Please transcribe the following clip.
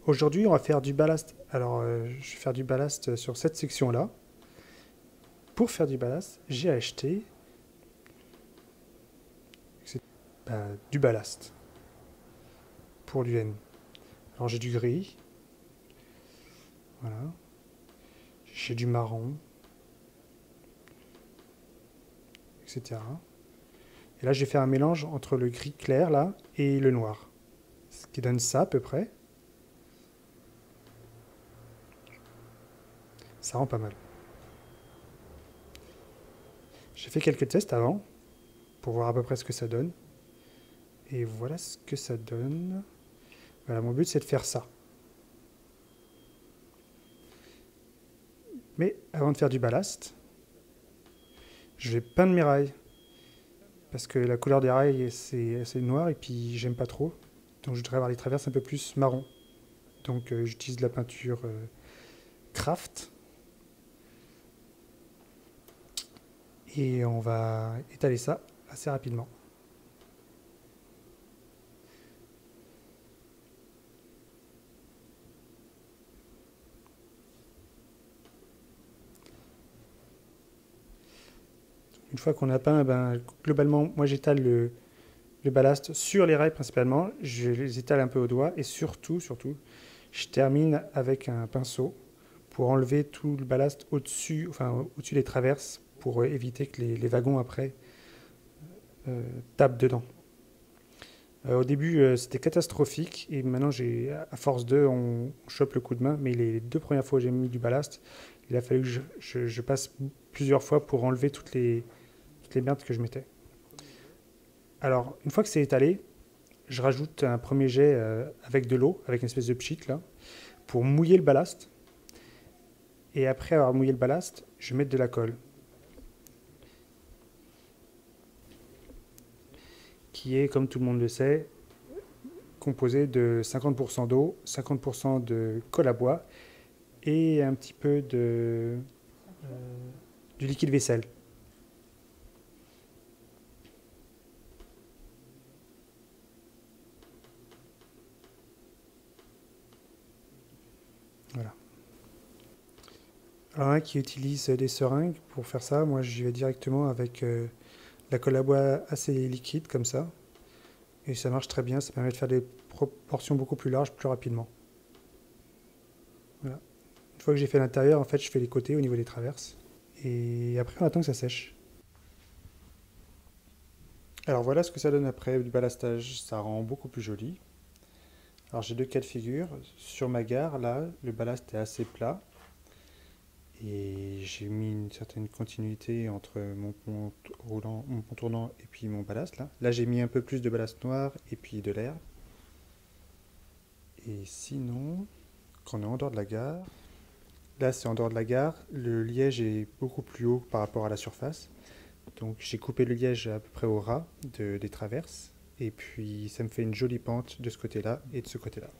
Aujourd'hui, on va faire du ballast. Alors, je vais faire du ballast sur cette section-là. Pour faire du ballast, j'ai acheté du ballast pour l'UN. Alors, j'ai du gris, voilà. J'ai du marron, etc. Et là, j'ai fait un mélange entre le gris clair, là, et le noir. Ce qui donne ça, à peu près. Ça rend pas mal. J'ai fait quelques tests avant, pour voir à peu près ce que ça donne. Et voilà ce que ça donne. Voilà, mon but, c'est de faire ça. Mais avant de faire du ballast, je vais peindre mes rails. Parce que la couleur des rails, c'est assez noir et puis j'aime pas trop. Donc je voudrais avoir les traverses un peu plus marron. Donc j'utilise de la peinture Craft. Et on va étaler ça assez rapidement. Une fois qu'on a peint, ben, globalement, moi j'étale le ballast sur les rails principalement. Je les étale un peu au doigt et surtout, je termine avec un pinceau pour enlever tout le ballast au-dessus, enfin au-dessus des traverses pour éviter que les wagons après tapent dedans. Au début, c'était catastrophique et maintenant, à force de, on chope le coup de main. Mais les deux premières fois où j'ai mis du ballast, il a fallu que je passe plusieurs fois pour enlever toutes les merdes que je mettais. Alors, une fois que c'est étalé, je rajoute un premier jet avec de l'eau, avec une espèce de pchit là, pour mouiller le ballast. Et après avoir mouillé le ballast, je vais mettre de la colle, qui est, comme tout le monde le sait, composée de 50% d'eau, 50% de colle à bois et un petit peu du liquide vaisselle. Voilà. Alors, un qui utilise des seringues pour faire ça, moi j'y vais directement avec la colle à bois assez liquide comme ça. Et ça marche très bien, ça permet de faire des proportions beaucoup plus larges plus rapidement. Voilà. Une fois que j'ai fait l'intérieur, en fait, je fais les côtés au niveau des traverses. Et après, on attend que ça sèche. Alors voilà ce que ça donne après du ballastage. Ça rend beaucoup plus joli. Alors j'ai deux cas de figure. Sur ma gare, là, le ballast est assez plat. Et j'ai mis une certaine continuité entre mon pont roulant, mon pont tournant et puis mon ballast là. Là j'ai mis un peu plus de ballast noir et puis de l'air. Et sinon, quand on est en dehors de la gare, là c'est en dehors de la gare, le liège est beaucoup plus haut par rapport à la surface. Donc j'ai coupé le liège à peu près au ras des traverses. Et puis ça me fait une jolie pente de ce côté-là et de ce côté-là.